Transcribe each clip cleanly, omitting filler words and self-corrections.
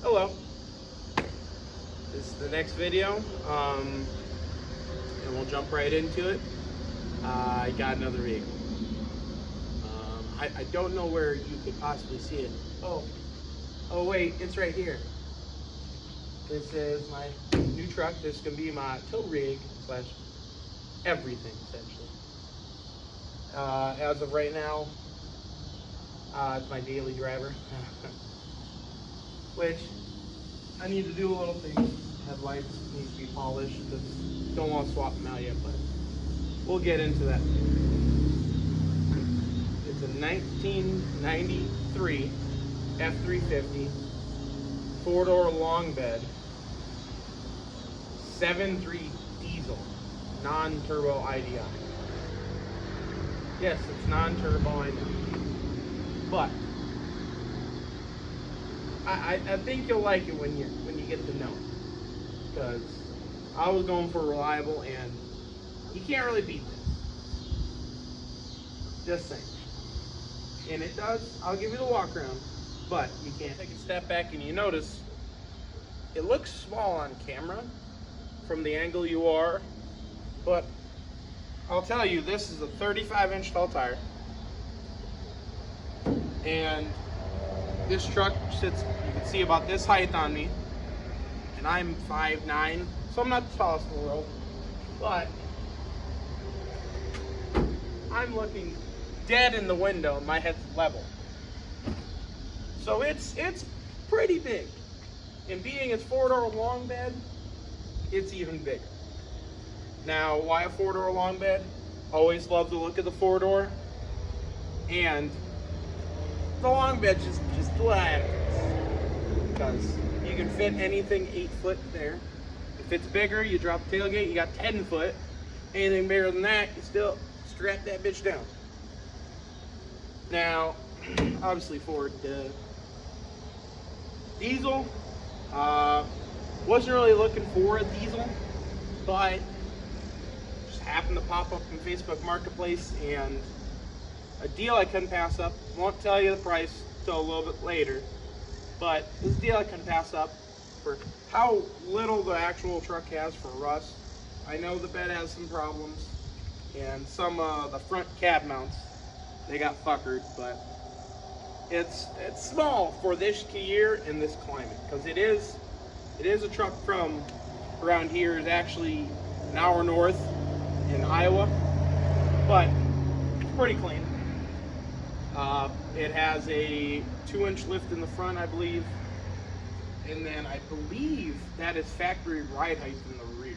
Hello. This is the next video, and we'll jump right into it. I got another vehicle. I don't know where you could possibly see it. Oh wait, it's right here. This is my new truck. This is gonna be my tow rig slash everything essentially. As of right now, it's my daily driver, which I need to do a little things. Headlights need to be polished. Don't want to swap them out yet, but we'll get into that. It's a 1993 F350 four-door long bed, 7.3 diesel, non-turbo IDI. Yes, it's non-turbo, I know, but I think you'll like it when you get to know it, because I was going for reliable, and you can't really beat this. Just saying. And it does. I'll give you the walk around, but you can't. Take a step back and you notice it looks small on camera from the angle you are, but I'll tell you, this is a 35-inch tall tire, and this truck sits, you can see, about this height on me, and I'm 5'9", so I'm not the tallest in the world, but I'm looking dead in the window and my head's level. So it's pretty big. And being it's four-door long bed, it's even bigger. Now, why a four-door long bed? Always love the look of the four-door. And the long bed just glad because you can fit anything 8 foot there. If it's bigger, you drop the tailgate, you got 10 foot. Anything bigger than that, you still strap that bitch down. Now, obviously Ford diesel, wasn't really looking for a diesel, but just happened to pop up in Facebook Marketplace, and a deal I couldn't pass up. Won't tell you the price till a little bit later, but this deal I couldn't pass up for how little the actual truck has for rust. I know the bed has some problems, and some of the front cab mounts, they got fuckered, but it's small for this year and this climate, because it is a truck from around here. It's actually an hour north in Iowa, but it's pretty clean. It has a 2-inch lift in the front, I believe, and then I believe that is factory ride height in the rear.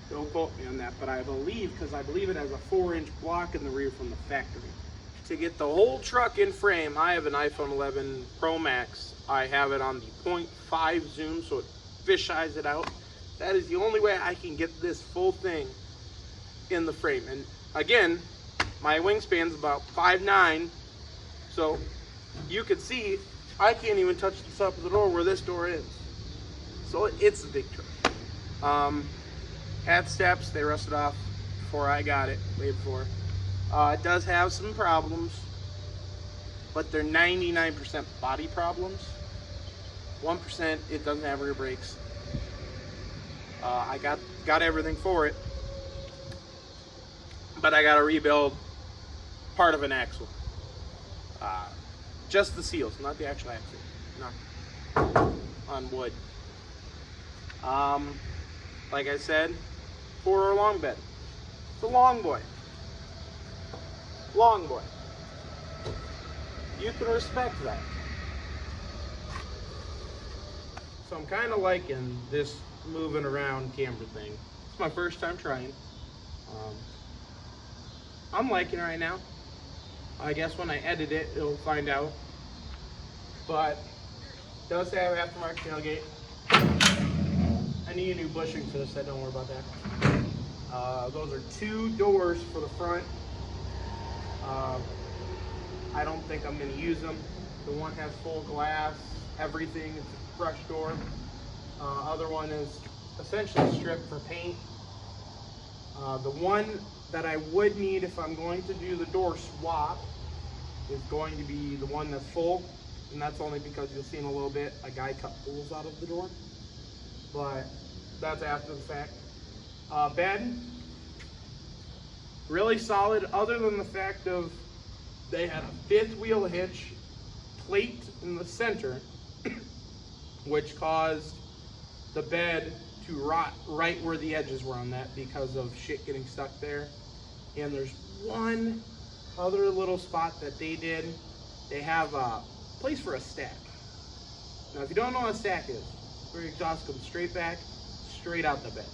Don't quote me on that, but I believe, because I believe it has a 4-inch block in the rear from the factory. To get the whole truck in frame, I have an iPhone 11 Pro Max. I have it on the 0.5 zoom, so it fisheyes it out. That is the only way I can get this full thing in the frame. And again, my wingspan's about 5'9", so you can see I can't even touch the top of the door where this door is. So it's a big truck. Had steps, they rusted off before I got it, way before. It does have some problems, but they're 99% body problems. 1%, it doesn't have rear brakes. I got everything for it, but I got to rebuild part of an axle. Just the seals, not the actual axle. No, on wood. Like I said, four-door long bed. It's a long boy. Long boy. You can respect that. So I'm kind of liking this moving around camera thing. It's my first time trying. I'm liking it right now. I guess when I edit it, it'll find out. But it does have aftermarket tailgate. I need a new bushing for this, so don't worry about that. Those are 2 doors for the front. I don't think I'm going to use them. The one has full glass, everything. It's a fresh door. Other one is essentially stripped for paint. The one that I would need if I'm going to do the door swap is going to be the one that's full. and that's only because you'll see in a little bit a guy cut holes out of the door, but that's after the fact. Bed, really solid, other than the fact of they had a 5th wheel hitch plate in the center, which caused the bed to rot right where the edges were on that because of shit getting stuck there. And there's one other little spot that they did. They have a place for a stack. Now, if you don't know what a stack is, where your exhaust comes straight back, straight out the bed.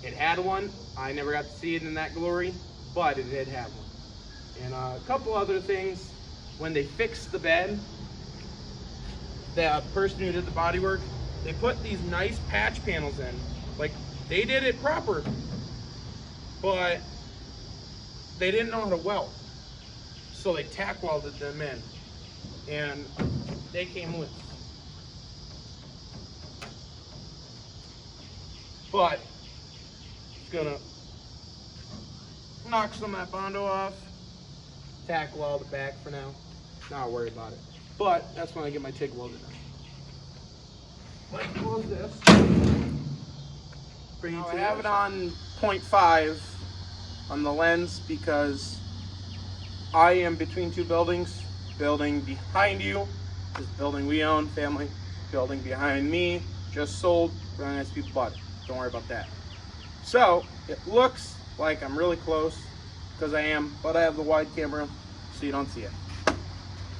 It had one. I never got to see it in that glory, but it did have one. And a couple other things. When they fixed the bed, the person who did the body work, they put these nice patch panels in. Like, they did it proper, but they didn't know how to weld. So they tack welded them in, and they came loose. But it's gonna knock some of that Bondo off, tack weld it back for now. Not worried about it. But that's when I get my TIG welded done. Like, close this. Now I have it on 0.5 on the lens because I am between 2 buildings. Building behind you is the building we own, family. Building behind me just sold, really nice people bought it. Don't worry about that. So it looks like I'm really close because I am, but I have the wide camera so you don't see it.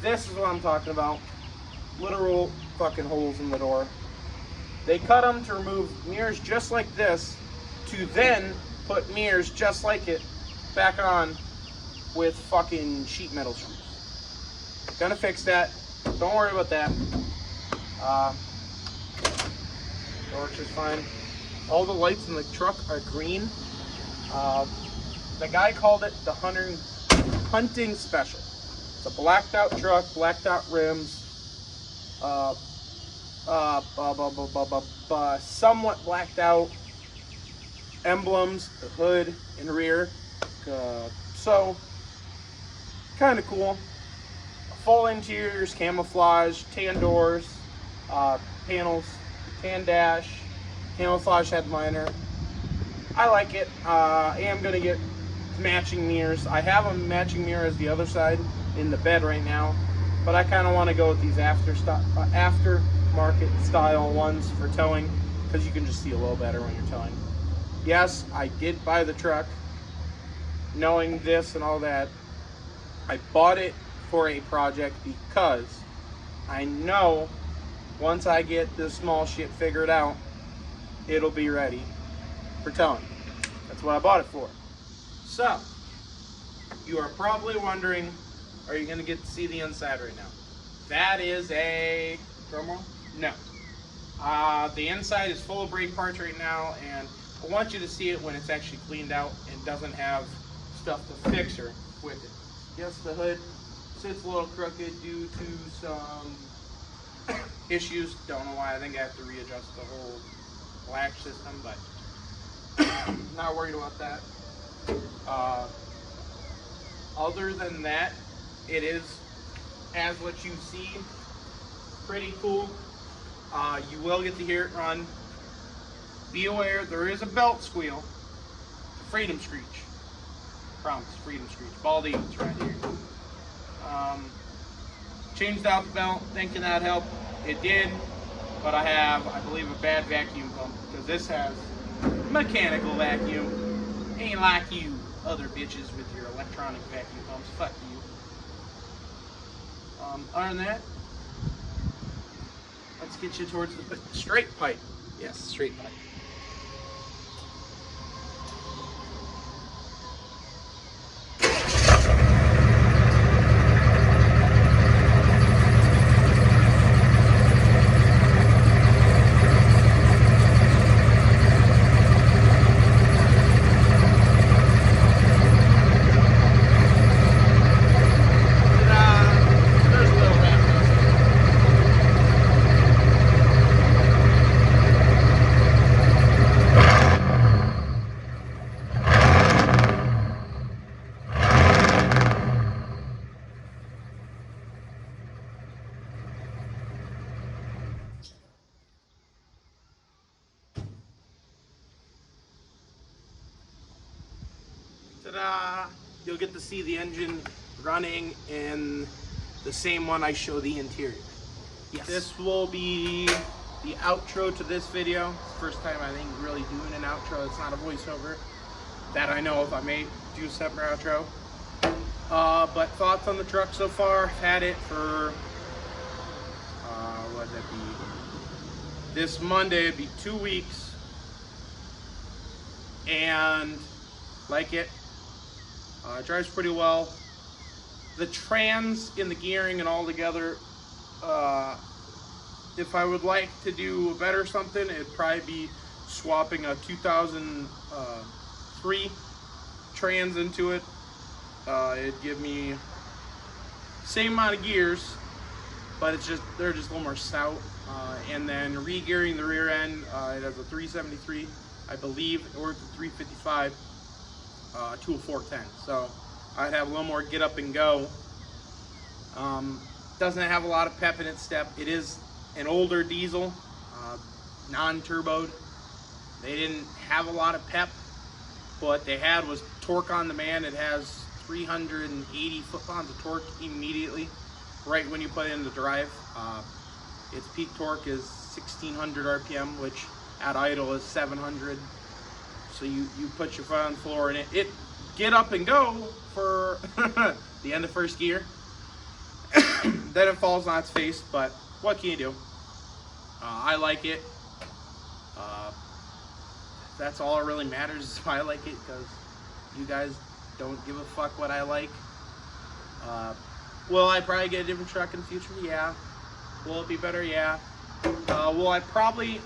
This is what I'm talking about. Literal fucking holes in the door. They cut them to remove mirrors just like this, to then put mirrors just like it back on with fucking sheet metal screws. Gonna fix that. Don't worry about that. Door is fine. All the lights in the truck are green. The guy called it the hunting special. It's a blacked out truck, blacked out rims, somewhat blacked out emblems, the hood and rear. So, kind of cool. Full interiors, camouflage, tan doors, panels, tan dash, camouflage headliner. I like it. I am going to get matching mirrors. I have a matching mirror as the other side in the bed right now, but I kind of want to go with these aftermarket style ones for towing because you can just see a little better when you're towing. Yes, I did buy the truck knowing this and all that. I bought it for a project because I know once I get this small shit figured out, it'll be ready for towing. That's what I bought it for. So, you are probably wondering, are you going to get to see the inside right now? That is a drum roll? No. The inside is full of brake parts right now, and I want you to see it when it's actually cleaned out and doesn't have stuff to fix her with it. Yes, the hood sits a little crooked due to some issues. Don't know why. I think I have to readjust the whole latch system, but not worried about that. Other than that, it is, as what you see, pretty cool. You will get to hear it run. Be aware, there is a belt squeal. Freedom screech. Promise, freedom screech. Bald eagles right here. Changed out the belt, thinking that'd help. It did, but I have, I believe, a bad vacuum pump because this has mechanical vacuum. Ain't like you other bitches with your electronic vacuum pumps. Fuck you. Other than that, let's get you towards the straight pipe. Yes, straight pipe. you'll get to see the engine running in the same one I show the interior. Yes. This will be the outro to this video. It's the first time I think really doing an outro. It's not a voiceover that I know of. I may do a separate outro. But thoughts on the truck so far. I've had it for, what would that be? This Monday, it'd be 2 weeks. And like it. It drives pretty well. The trans in the gearing and all together, if I would like to do a better something, it'd probably be swapping a 2003 trans into it. It'd give me same amount of gears, but they're just a little more stout. And then re-gearing the rear end, it has a 373, I believe, or it's a 355 to a 410. So I'd have a little more get up and go. Doesn't have a lot of pep in its step. It is an older diesel, non-turboed. They didn't have a lot of pep. What they had was torque on demand. It has 380 foot-pounds of torque immediately, right when you put it into drive. Its peak torque is 1600 RPM, which at idle is 700. So you put your foot on the floor and it get up and go for the end of first gear. Then it falls on its face, but what can you do? I like it. That's all that really matters is why I like it, because you guys don't give a fuck what I like. Will I probably get a different truck in the future? Yeah. Will it be better? Yeah. Will I probably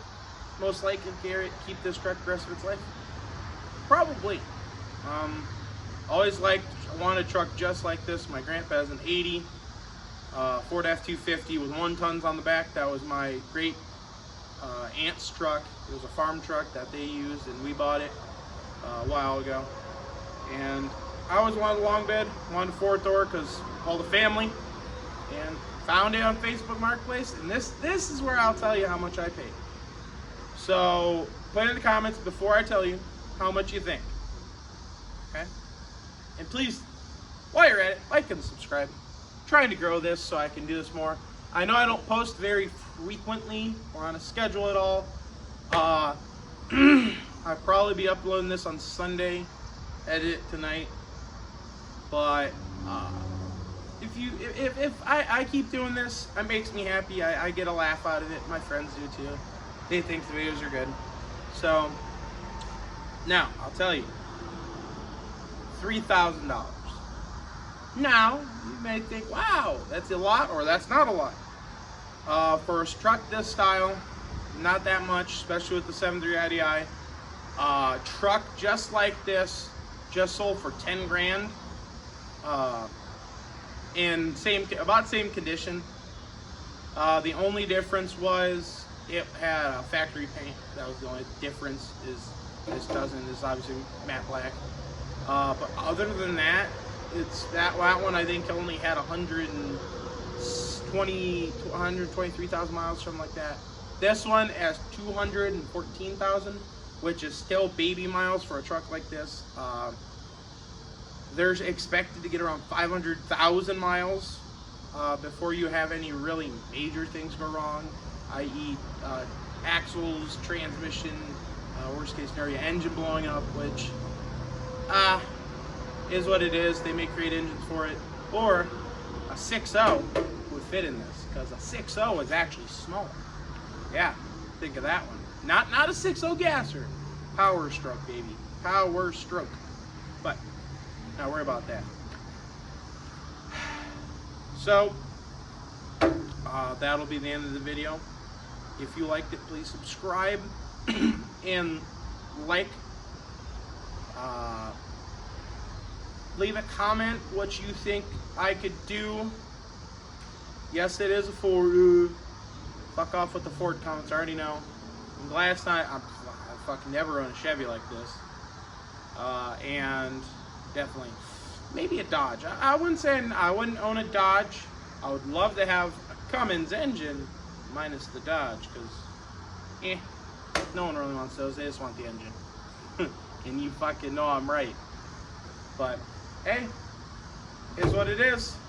most likely keep this truck the rest of its life? Probably. Always liked, I wanted a truck just like this. My grandpa has an 80 Ford F-250 with 1 tons on the back. That was my great aunt's truck. It was a farm truck that they used, and we bought it a while ago. And I always wanted a long bed, wanted a 4-door because all the family, and found it on Facebook Marketplace. And this is where I'll tell you how much I paid. So put in the comments before I tell you how much you think. Okay? And please, while you're at it, like and subscribe. I'm trying to grow this so I can do this more. I know I don't post very frequently or on a schedule at all. I'll probably be uploading this on Sunday, edit it tonight. But if I keep doing this, it makes me happy. I get a laugh out of it. My friends do too. They think the videos are good. So now I'll tell you, $3,000. Now you may think, wow, that's a lot or that's not a lot. For a truck this style, not that much, especially with the 7.3 IDI. Truck just like this just sold for 10 grand. In about same condition. The only difference was it had a factory paint. That was the only difference. Is this doesn't. This is obviously matte black. But other than that, it's that one I think only had 123,000 miles, something like that. This one has 214,000, which is still baby miles for a truck like this. They're expected to get around 500,000 miles before you have any really major things go wrong, i.e. Axles, transmission, worst case scenario, engine blowing up, which is what it is. They make great engines for it. Or a 6.0 would fit in this, because a 6.0 is actually smaller. Yeah, think of that one. Not a 6.0 gasser. Power stroke, baby. Power stroke. But not worry about that. So that'll be the end of the video. If you liked it, please subscribe and like. Leave a comment what you think I could do. Yes, it is a Ford. Fuck off with the Ford comments. I already know. I'm glad it's not. I fucking never own a Chevy like this. And definitely, maybe a Dodge. I wouldn't say I wouldn't own a Dodge. I would love to have a Cummins engine, minus the Dodge, because no one really wants those. They just want the engine. And you fucking know I'm right. But hey, is what it is.